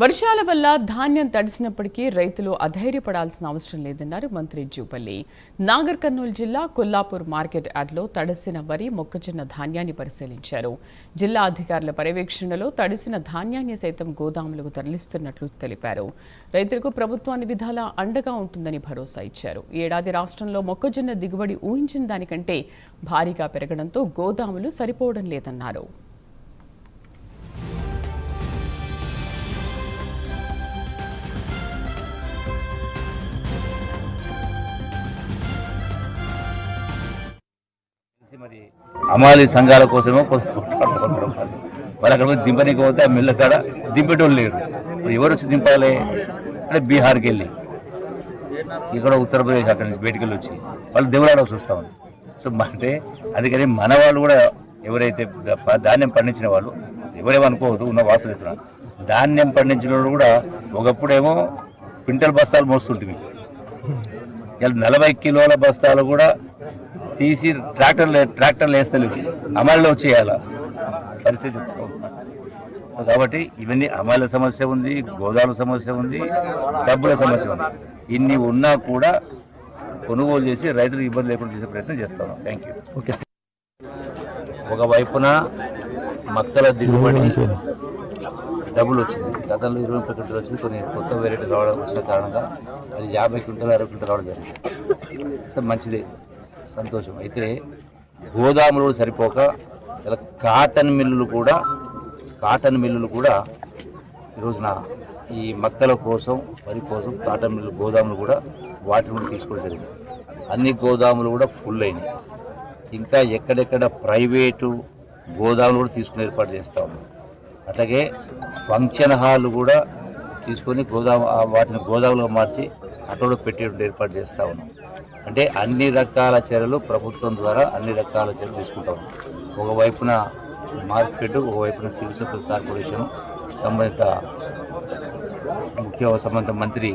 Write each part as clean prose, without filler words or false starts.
వర్షాల వల్ల ధాన్యం తడిసినప్పటికీ రైతులు అధైర్యపడాల్సిన అవసరం లేదన్నారు మంత్రి జూపల్లి. నాగర్ కర్నూలు జిల్లా కొల్లాపూర్ మార్కెట్ యార్డ్లో తడిసిన వరి, మొక్కజొన్న ధాన్యాన్ని పరిశీలించారు. జిల్లా అధికారుల పర్యవేక్షణలో తడిసిన ధాన్యాన్ని సైతం గోదాములకు తరలిస్తున్నట్లు తెలిపారు. రైతులకు ప్రభుత్వం అన్ని విధాలా అండగా ఉంటుందని భరోసా ఇచ్చారు. ఈ ఏడాది రాష్ట్రంలో మొక్కజొన్న దిగుబడి ఊహించిన దానికంటే భారీగా పెరగడంతో గోదాములు సరిపోవడం లేదన్నారు. మరి అమాలి సంఘాల కోసమో మరి అక్కడ దింపనీకి పోతే ఆ మిల్ల కాడ దింపేటోళ్ళు లేరు. ఎవరు వచ్చి దింపాలి అంటే బీహార్కి వెళ్ళి ఇక్కడ ఉత్తరప్రదేశ్ అక్కడి నుంచి బయటికి వెళ్ళి వచ్చి వాళ్ళు దేవుడాడాల్సి వస్తూ ఉంది. సో అంటే అందుకని మన వాళ్ళు కూడా ఎవరైతే ధాన్యం పండించిన వాళ్ళు ఎవరేమనుకోవద్దు, ఉన్న వాసన ఎత్తున్నారు. ధాన్యం పండించిన వాళ్ళు కూడా ఒకప్పుడేమో క్వింటల్ బస్తాలు మోస్తుంటుంది, ఇలా 40 కిలోల బస్తాలు కూడా తీసి ట్రాక్టర్లు వేస్తలేవు, అమల్లో చేయాల పరిస్థితి చెప్తాం. కాబట్టి ఇవన్నీ అమల సమస్య ఉంది, గోదాముల సమస్య ఉంది, డబ్బుల సమస్య ఉంది. ఇన్ని ఉన్నా కూడా కొనుగోలు చేసి రైతులకు ఇబ్బంది లేకుండా చేసే ప్రయత్నం చేస్తాం. Thank you. ఓకే. ఒకవైపున మక్కల దిగుబడి డబ్బులు వచ్చింది, గతంలో 20 క్వింటాలు వచ్చింది, కొన్ని కొత్త వెరైటీ రావడం వచ్చిన కారణంగా అది 50 క్వింటాలు 60 క్వింటాలు రావడం జరిగింది. సో మంచిదే, సంతోషం. అయితే గోదాములు సరిపోక ఇలా కాటన్ మిల్లులు కూడా ఈ రోజున ఈ మక్కల కోసం, వరి కోసం కాటన్ మిల్లు గోదాములు కూడా వాటిని కూడా తీసుకోవడం జరిగింది. అన్ని గోదాములు కూడా ఫుల్ అయినాయి. ఇంకా ఎక్కడెక్కడ ప్రైవేటు గోదాములు కూడా తీసుకుని ఏర్పాటు చేస్తూ ఉన్నాం. అట్లాగే ఫంక్షన్ హాల్ కూడా తీసుకొని వాటిని గోదాములుగా మార్చి అక్కడ పెట్టేటువంటి ఏర్పాటు చేస్తూ ఉన్నాం. అంటే అన్ని రకాల చర్యలు ప్రభుత్వం ద్వారా అన్ని రకాల చర్యలు తీసుకుంటాం. ఒకవైపున మార్కెట్, ఒకవైపున సివిల్ సప్లైస్ కార్పొరేషన్, సంబంధిత మంత్రి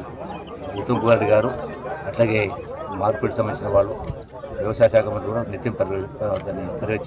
ఉత్తమ్ కుమార్ రెడ్డి గారు, అట్లాగే మార్కెట్ సంబంధించిన వాళ్ళు, వ్యవసాయ శాఖ మంత్రి కూడా నిత్యం పర్యవేక్షిస్తారు.